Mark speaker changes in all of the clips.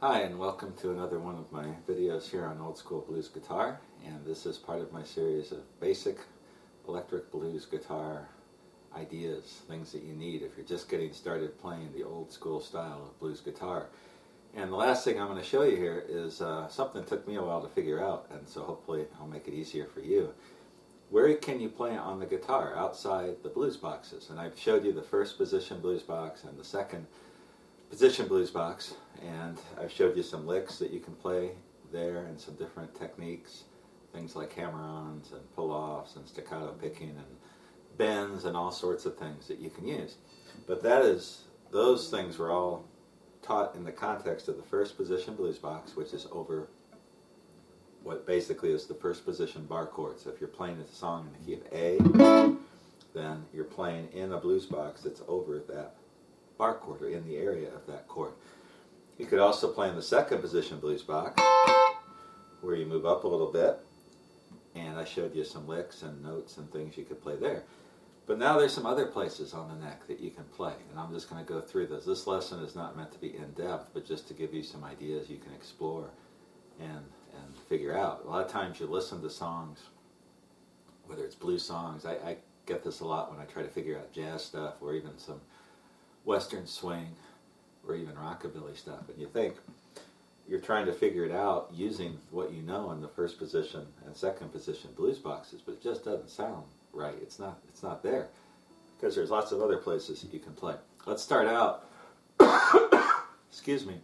Speaker 1: Hi, and welcome to another one of my videos here on old school blues guitar, and this is part of my series of basic electric blues guitar ideas, things that you need if you're just getting started playing the old school style of blues guitar. And the last thing I'm going to show you here is something that took me a while to figure out, and so hopefully I'll make it easier for you. Where can you play on the guitar outside the blues boxes? And I've showed you the first position blues box and the second position blues box, and I've showed you some licks that you can play there and some different techniques, things like hammer-ons and pull-offs and staccato picking and bends and all sorts of things that you can use. But those things were all taught in the context of the first position blues box, which is over what basically is the first position bar chord. So if you're playing a song in the key of A, then you're playing in a blues box that's over that bar chord, or in the area of that chord. You could also play in the second position blues box, where you move up a little bit, and I showed you some licks and notes and things you could play there. But now there's some other places on the neck that you can play, and I'm just going to go through those. This lesson is not meant to be in-depth, but just to give you some ideas you can explore and figure out. A lot of times you listen to songs, whether it's blues songs. I get this a lot when I try to figure out jazz stuff, or even some Western swing, or even rockabilly stuff, and you think you're trying to figure it out using what you know in the first position and second position blues boxes, but it just doesn't sound right. It's not there, because there's lots of other places that you can play. Let's start out excuse me,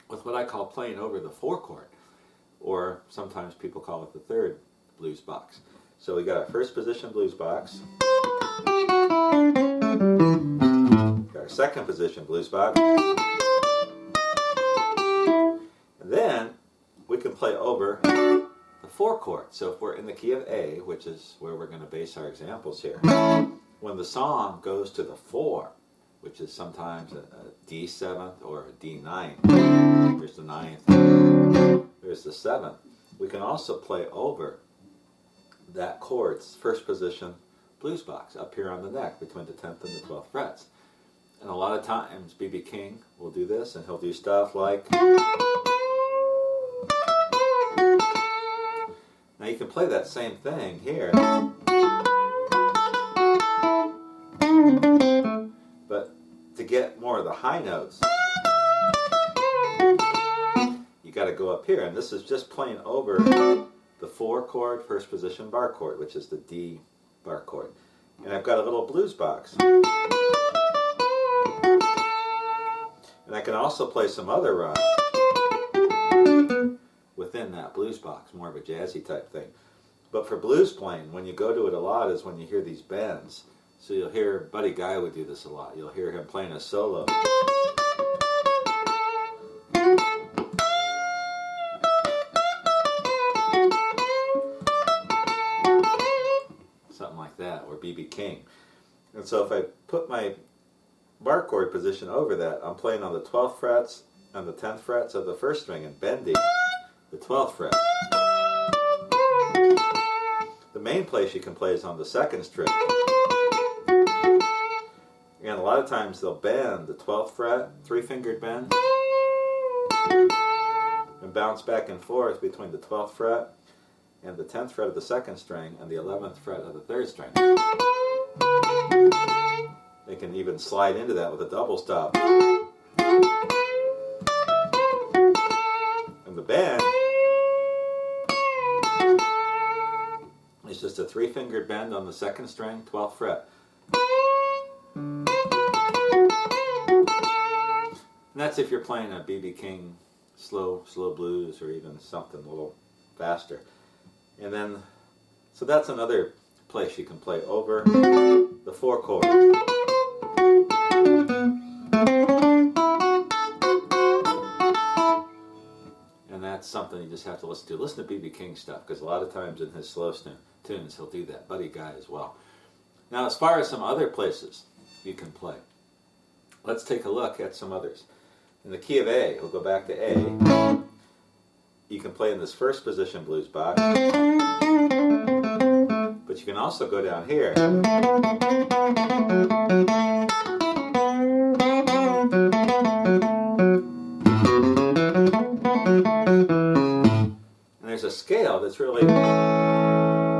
Speaker 1: with what I call playing over the 4 chord, or sometimes people call it the third blues box. So we got our first position blues box, our second position blues box, and then we can play over the 4 chord. So if we're in the key of A, which is where we're going to base our examples here, when the song goes to the 4, which is sometimes a D7th or a D9, there's the 9th, there's the 7th, we can also play over that chord's first position blues box up here on the neck between the 10th and the 12th frets. And a lot of times B.B. King will do this, and he'll do stuff like, now you can play that same thing here, but to get more of the high notes, you got to go up here, and this is just playing over the 4 chord first position bar chord, which is the D bar chord. And I've got a little blues box, and I can also play some other runs within that blues box, more of a jazzy type thing. But for blues playing, when you go to it a lot is when you hear these bends. So you'll hear, Buddy Guy would do this a lot, you'll hear him playing a solo. Something like that, or B.B. King. And so if I put my bar chord position over that, I'm playing on the 12th frets and the 10th frets of the first string and bending the 12th fret. The main place you can play is on the second string. And a lot of times they'll bend the 12th fret, 3-fingered bend, and bounce back and forth between the 12th fret and the 10th fret of the second string and the 11th fret of the third string. They can even slide into that with a double stop. And the bend is just a 3-fingered bend on the second string, 12th fret. And that's if you're playing a B.B. King slow blues, or even something a little faster. And then, so that's another place you can play over the 4 chord. And that's something you just have to listen to. Listen to B.B. King stuff, because a lot of times in his slow tunes he'll do that. Buddy Guy as well. Now, as far as some other places you can play, let's take a look at some others. In the key of A, we'll go back to A. You can play in this first position blues box, but you can also go down here And there's a scale that's really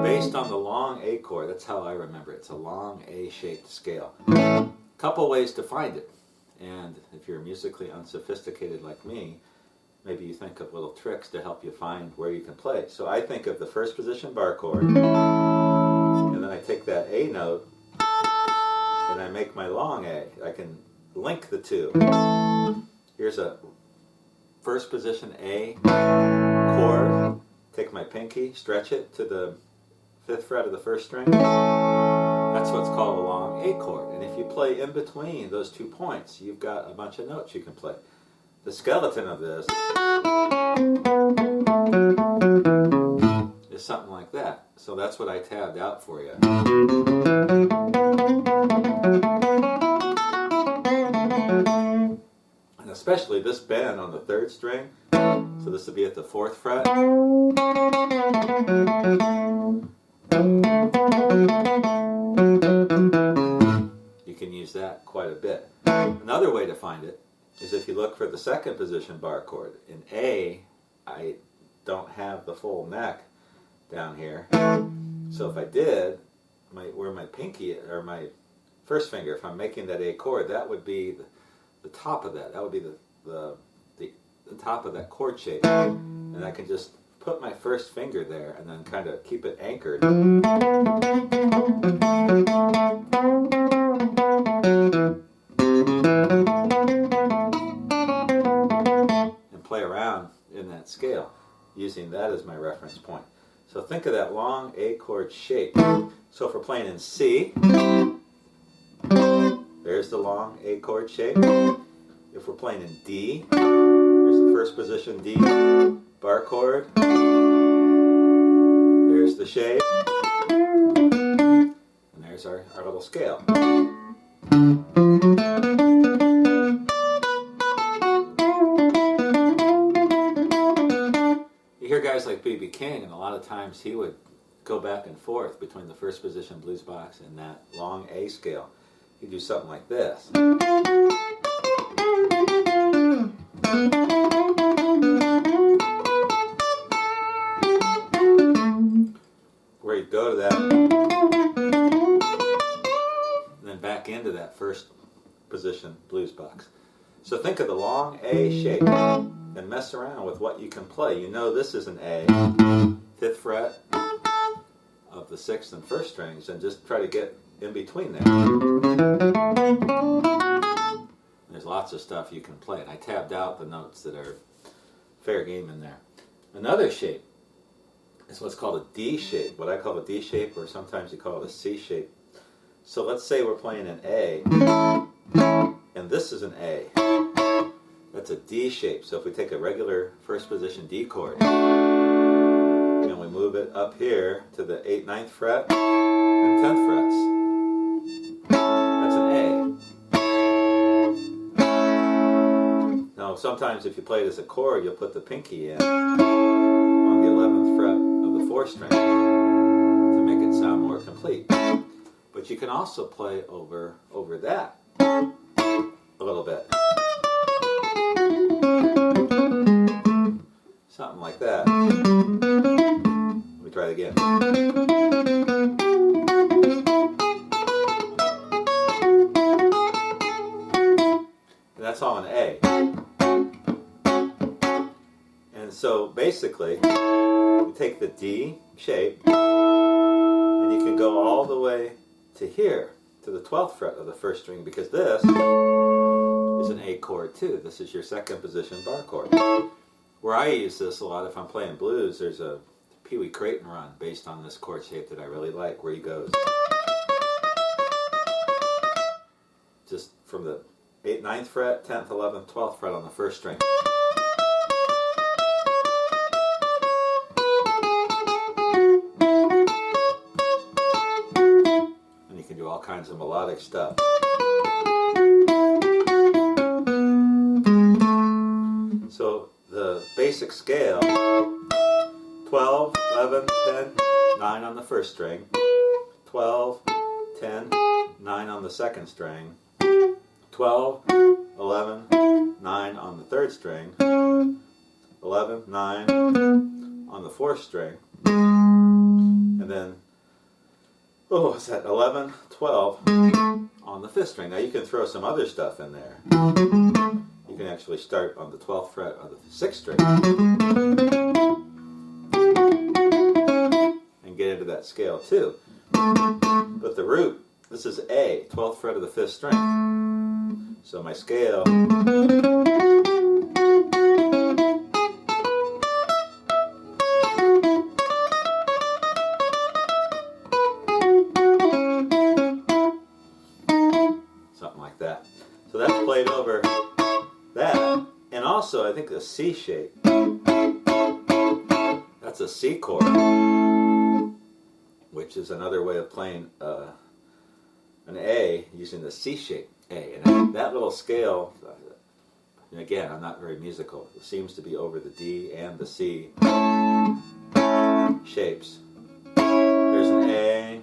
Speaker 1: based on the long A chord. That's how I remember it. It's a long A-shaped scale. Couple ways to find it. And if you're musically unsophisticated like me, maybe you think of little tricks to help you find where you can play. So I think of the first position bar chord, and then I take that A note, and I make my long A. I can link the two. Here's a first position A chord, take my pinky, stretch it to the 5th fret of the 1st string. That's what's called a long A chord. And if you play in between those 2 points, you've got a bunch of notes you can play. The skeleton of this is something like that. So that's what I tabbed out for you. And especially this bend on the 3rd string. So this would be at the 4th fret. You can use that quite a bit. Another way to find it is if you look for the second position bar chord. In A, I don't have the full neck down here. So if I did, where my pinky, or my first finger, if I'm making that A chord, that would be the top of that. That would be the top of that chord shape. And I can just put my first finger there and then kind of keep it anchored. And play around in that scale using that as my reference point. So think of that long A chord shape. So if we're playing in C, there's the long A chord shape. If we're playing in D, there's the first position D bar chord. There's the shape. And there's our little scale. You hear guys like B.B. King, and a lot of times he would go back and forth between the first position blues box and that long A scale. He'd do something like this. Where you'd go to that, and then back into that first position blues box. So think of the long A shape and mess around with what you can play. You know this is an A, 5th fret of the 6th and 1st strings, and just try to get in between there. There's lots of stuff you can play, and I tabbed out the notes that are fair game in there. Another shape is what's called a D shape, what I call a D shape, or sometimes you call it a C shape. So let's say we're playing an A, and this is an A. That's a D shape. So if we take a regular first position D chord, and we move it up here to the 8th, 9th fret, and 10th frets, that's an A. Now sometimes if you play it as a chord, you'll put the pinky in on the 11th fret of the 4th string to make it sound more complete. But you can also play over that a little bit. Something like that. Let me try it again. And that's all an A. And so basically, you take the D shape, and you can go all the way to here, to the 12th fret of the 1st string, because this is an A chord too. This is your second position bar chord. Where I use this a lot if I'm playing blues, there's a Pee Wee Creighton run based on this chord shape that I really like, where he goes just from the 8th, 9th fret, 10th, 11th, 12th fret on the 1st string. And you can do all kinds of melodic stuff. So the basic scale, 12, 11, 10, 9 on the 1st string, 12, 10, 9 on the 2nd string, 12, 11, 9 on the 3rd string, 11, 9 on the 4th string, and then, oh, what's that, 11, 12 on the 5th string. Now you can throw some other stuff in there. You can actually start on the 12th fret of the 6th string and get into that scale too. But the root, this is A, 12th fret of the 5th string. So my scale something like that. So that's played over that. And also I think the C shape. That's a C chord, which is another way of playing an A using the C shape A. And that little scale, and again, I'm not very musical, it seems to be over the D and the C shapes. There's an A,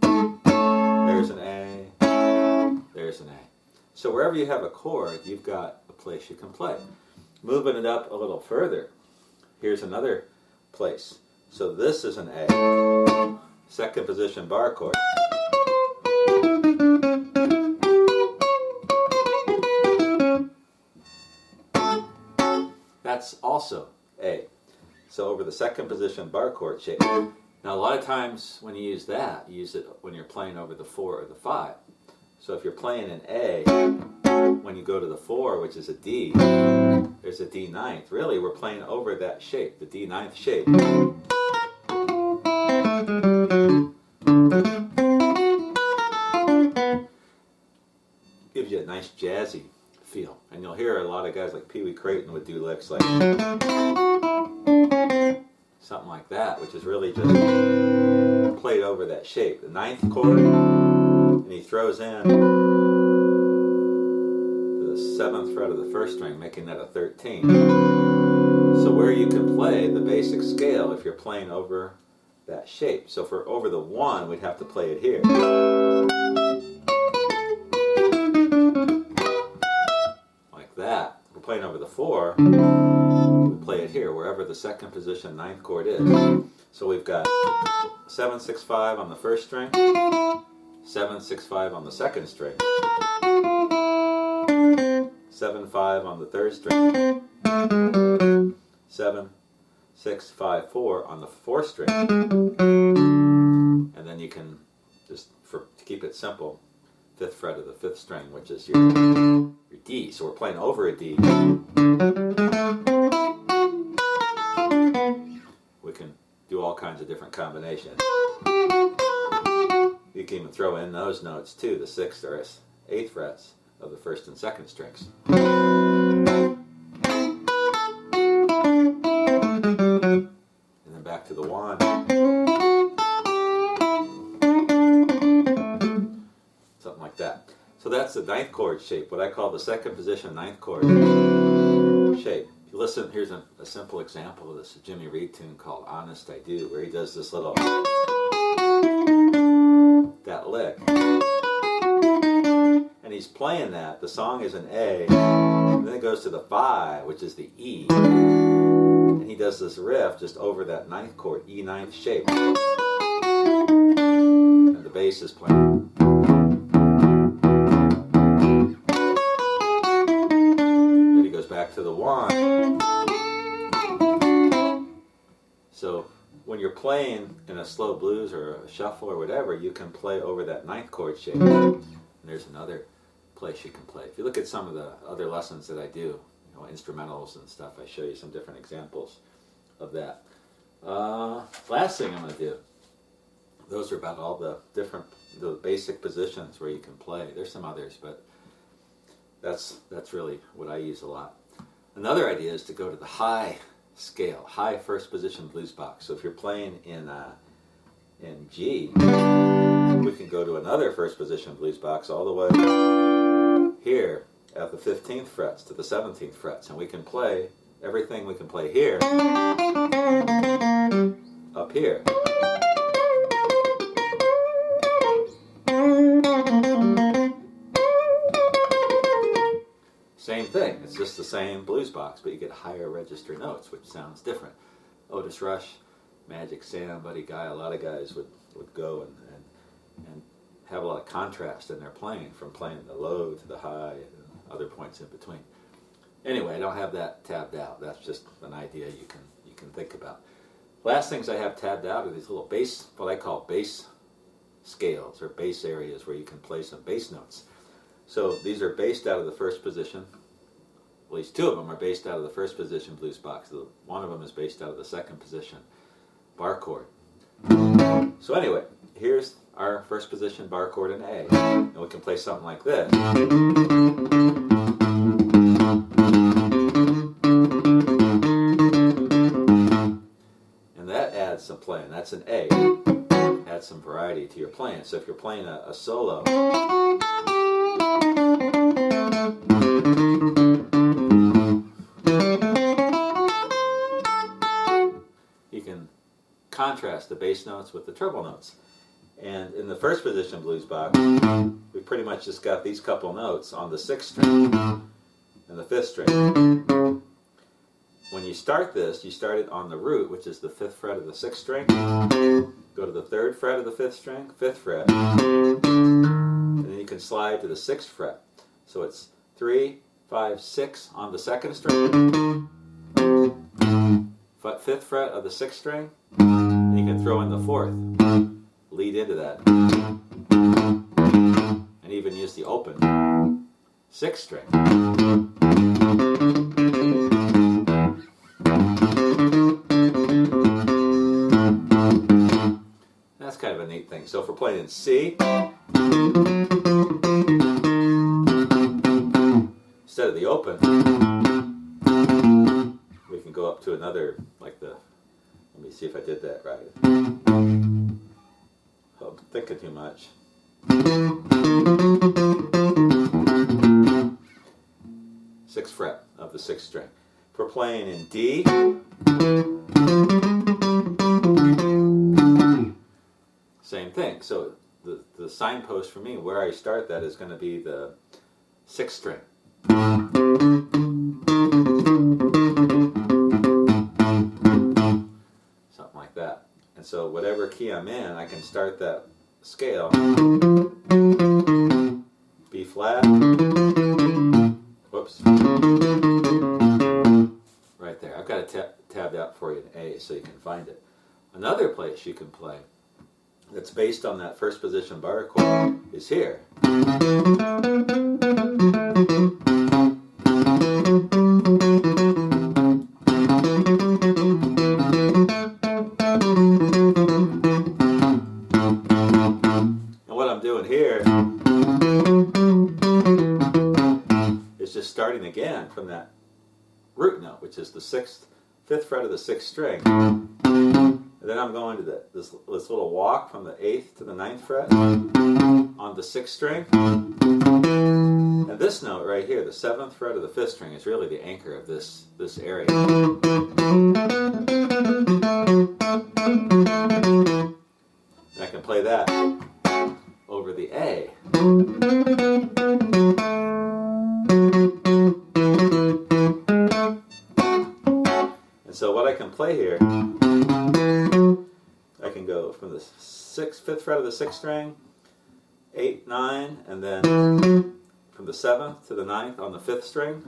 Speaker 1: there's an A, there's an A. So wherever you have a chord, you've got a place you can play. Moving it up a little further, here's another place. So this is an A, 2nd position bar chord. That's also A. So over the 2nd position bar chord shape. Now a lot of times when you use that, you use it when you're playing over the 4 or the 5. So if you're playing an A, when you go to the 4, which is a D, there's a D ninth. Really, we're playing over that shape, the D ninth shape. Gives you a nice jazzy feel. And you'll hear a lot of guys like Pee Wee Crayton would do licks like something like that, which is really just played over that shape. The 9th chord, and he throws in the 7th fret of the 1st string, making that a 13. So where you can play the basic scale if you're playing over that shape. So for over the 1, we'd have to play it here. Like that. If we're playing over the 4, we play it here, wherever the 2nd position 9th chord is. So we've got 7, 6, 5 on the 1st string, 7, 6, 5 on the 2nd string, 7, 5 on the 3rd string, 7, 6, 5, 4 on the 4th string, and then you can just, to keep it simple, 5th fret of the 5th string, which is your D. So we're playing over a D. We can do all kinds of different combinations. You can even throw in those notes too, the 6th or 8th frets of the 1st and 2nd strings. And then back to the 1. Something like that. So that's the 9th chord shape, what I call the 2nd position 9th chord shape. If you listen, here's a simple example of this, a Jimmy Reed tune called Honest I Do, where he does this little, that lick. And he's playing that, the song is an A, and then it goes to the 5, which is the E. And he does this riff just over that 9th chord, E 9th shape. And the bass is playing. Back to the 1. So when you're playing in a slow blues or a shuffle or whatever, you can play over that 9th chord shape. And there's another place you can play. If you look at some of the other lessons that I do, instrumentals and stuff, I show you some different examples of that. Last thing I'm going to do, those are about all the basic positions where you can play. There's some others, but that's really what I use a lot. Another idea is to go to the high scale, high 1st position blues box. So if you're playing in G, we can go to another 1st position blues box all the way here at the 15th frets to the 17th frets, and we can play everything we can play here up here. Same thing. It's just the same blues box, but you get higher register notes, which sounds different. Otis Rush, Magic Sam, Buddy Guy, a lot of guys would go and have a lot of contrast in their playing, from playing the low to the high and other points in between. Anyway, I don't have that tabbed out. That's just an idea you can think about. Last things I have tabbed out are these little bass, what I call bass scales, or bass areas where you can play some bass notes. So these are based out of the first position. At least two of them are based out of the first position blues box. One of them is based out of the second position bar chord. So anyway, here's our first position bar chord in A. And we can play something like this. And that adds some playing. That's an A. Adds some variety to your playing. So if you're playing a solo, you can contrast the bass notes with the treble notes. And in the first position blues box, we pretty much just got these couple notes on the 6th string and the 5th string. When you start this, you start it on the root, which is the 5th fret of the 6th string. Go to the 3rd fret of the 5th string, 5th fret, and then you can slide to the 6th fret. So it's 3, 5, 6 on the 2nd string, 5th fret of the 6th string, and you can throw in the 4th, lead into that, and even use the open 6th string. That's kind of a neat thing. So if we're playing in C, instead of the open, we can go up to another, like the, let me see if I did that right. Oh, I'm thinking too much. 6th fret of the 6th string. If we're playing in D, same thing. So the signpost for me, where I start that, is going to be the 6th string. Something like that. And so whatever key I'm in, I can start that scale. B flat. Whoops. Right there. I've got it tabbed out for you in A so you can find it. Another place you can play that's based on that first position bar chord is here. And what I'm doing here is just starting again from that root note, which is the 5th fret of the 6th string. And then I'm going to this little walk from the 8th to the 9th fret on the 6th string. And this note right here, the 7th fret of the 5th string, is really the anchor of this area. And I can play that over the A. And so what I can play here, I can go from the 5th fret of the 6th string, 8, 9, and then from the 7th to the 9th on the 5th string,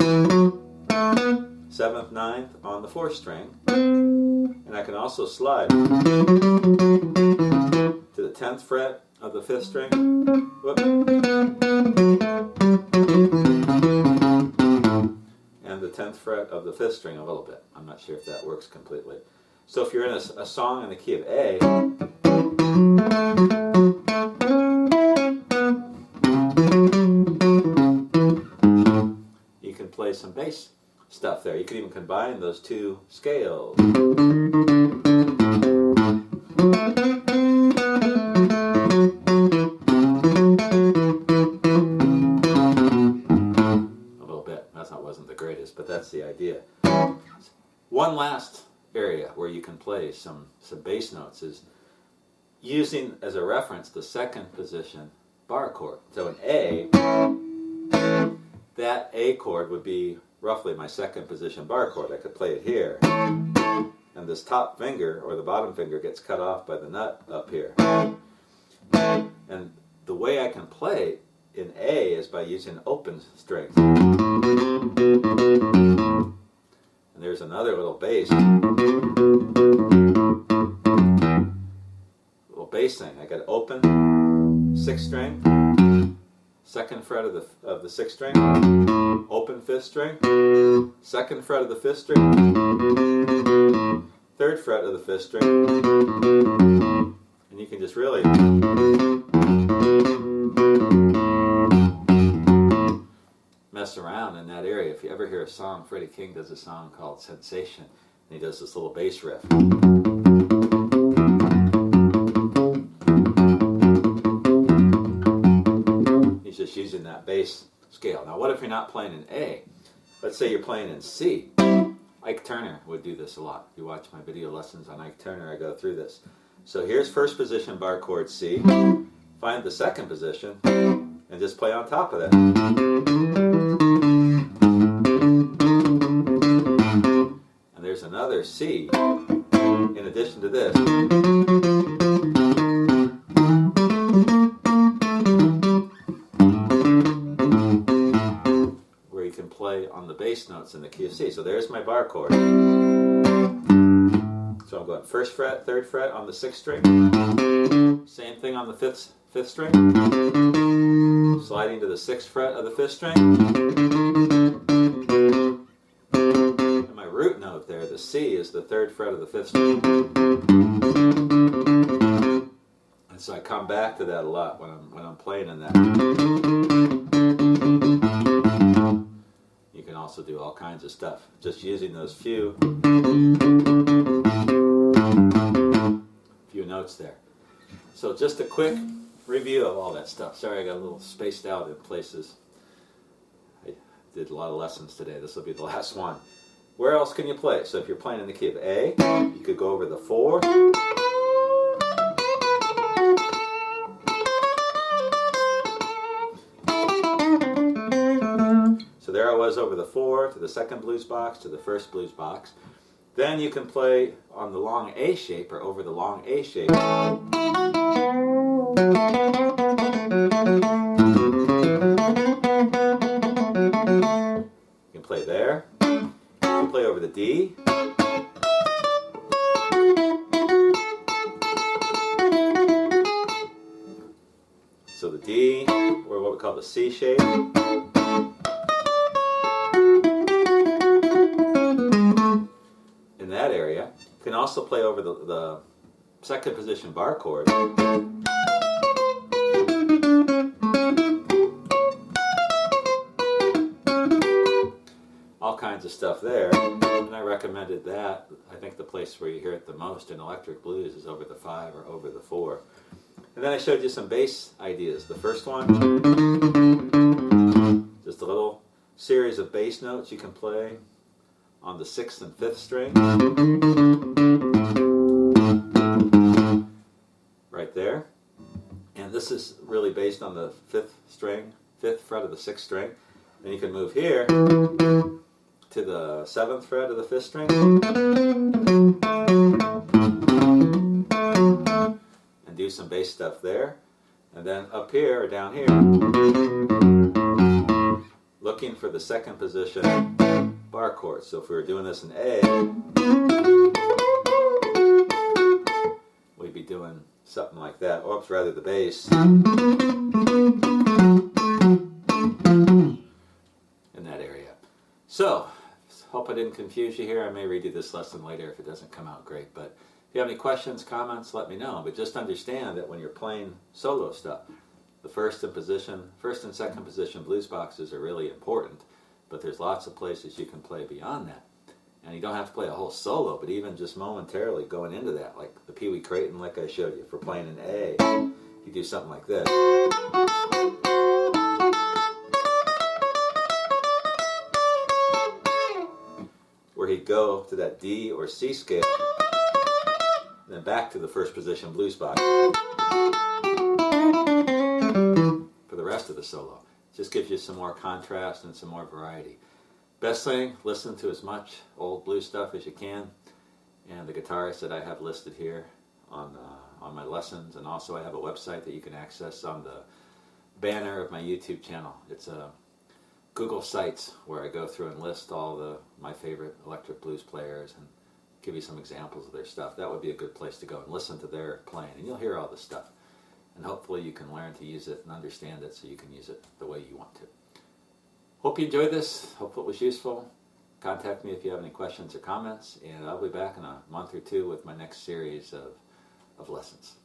Speaker 1: 7th, 9th on the 4th string, and I can also slide to the 10th fret of the 5th string, and the 10th fret of the 5th string a little bit. I'm not sure if that works completely. So if you're in a song in the key of A, you can play some bass stuff there. You can even combine those two scales. A little bit. That wasn't the greatest, but that's the idea. One last area where you can play some bass notes is using as a reference the second position bar chord. So in A, that A chord would be roughly my second position bar chord. I could play it here, and this top finger or the bottom finger gets cut off by the nut up here. And the way I can play in A is by using open strings. And there's another little bass. Little bass thing. I got open 6th string, 2nd fret of the 6th string, open 5th string, 2nd fret of the 5th string, 3rd fret of the 5th string, and you can just really mess around in that area. If you ever hear a song, Freddie King does a song called Sensation, and he does this little bass riff. He's just using that bass scale. Now what if you're not playing in A? Let's say you're playing in C. Ike Turner would do this a lot. If you watch my video lessons on Ike Turner, I go through this. So here's first position bar chord C. Find the second position and just play on top of that. And there's another C in addition to this. Where you can play on the bass notes in the key of C. So there's my bar chord. So I'm going 1st fret, 3rd fret on the 6th string. Same thing on the 5th string. Sliding to the 6th fret of the 5th string. And my root note there, the C, is the 3rd fret of the 5th string. And so I come back to that a lot when I'm playing in that. You can also do all kinds of stuff, just using those few notes there. So just a quick review of all that stuff. Sorry I got a little spaced out in places. I did a lot of lessons today. This will be the last one. Where else can you play? So if you're playing in the key of A, you could go over the 4. So there I was over the 4 to the 2nd blues box to the 1st blues box. Then you can play on the long A shape or over the long A shape. You can play there. You can play over the D. So the D, or what we call the C shape. In that area. You can also play over the second position bar chord. All kinds of stuff there. And I recommended that. I think the place where you hear it the most in electric blues is over the 5 or over the 4. And then I showed you some bass ideas. The first one, just a little series of bass notes you can play on the 6th and 5th string. Right there. And this is really based on the 5th string, 5th fret of the 6th string. Then you can move here to the 7th fret of the 5th string. And do some bass stuff there. And then up here or down here, looking for the second position bar chord. So if we were doing this in A, we'd be doing something like that. Oops, rather the bass in that area. So, hope I didn't confuse you here. I may redo this lesson later if it doesn't come out great. But if you have any questions, comments, let me know. But just understand that when you're playing solo stuff, the first and second position blues boxes are really important. But there's lots of places you can play beyond that. And you don't have to play a whole solo, but even just momentarily going into that, like the Pee Wee Creighton, like I showed you, if we're playing in A, you do something like this. Where he'd go to that D or C scale, and then back to the first position blues box for the rest of the solo. Just gives you some more contrast and some more variety. Best thing, listen to as much old blues stuff as you can, and the guitarists that I have listed here on my lessons, and also I have a website that you can access on the banner of my YouTube channel. It's Google Sites, where I go through and list all my favorite electric blues players and give you some examples of their stuff. That would be a good place to go and listen to their playing, and you'll hear all this stuff. And hopefully you can learn to use it and understand it so you can use it the way you want to. Hope you enjoyed this. Hope it was useful. Contact me if you have any questions or comments, and I'll be back in a month or two with my next series of lessons.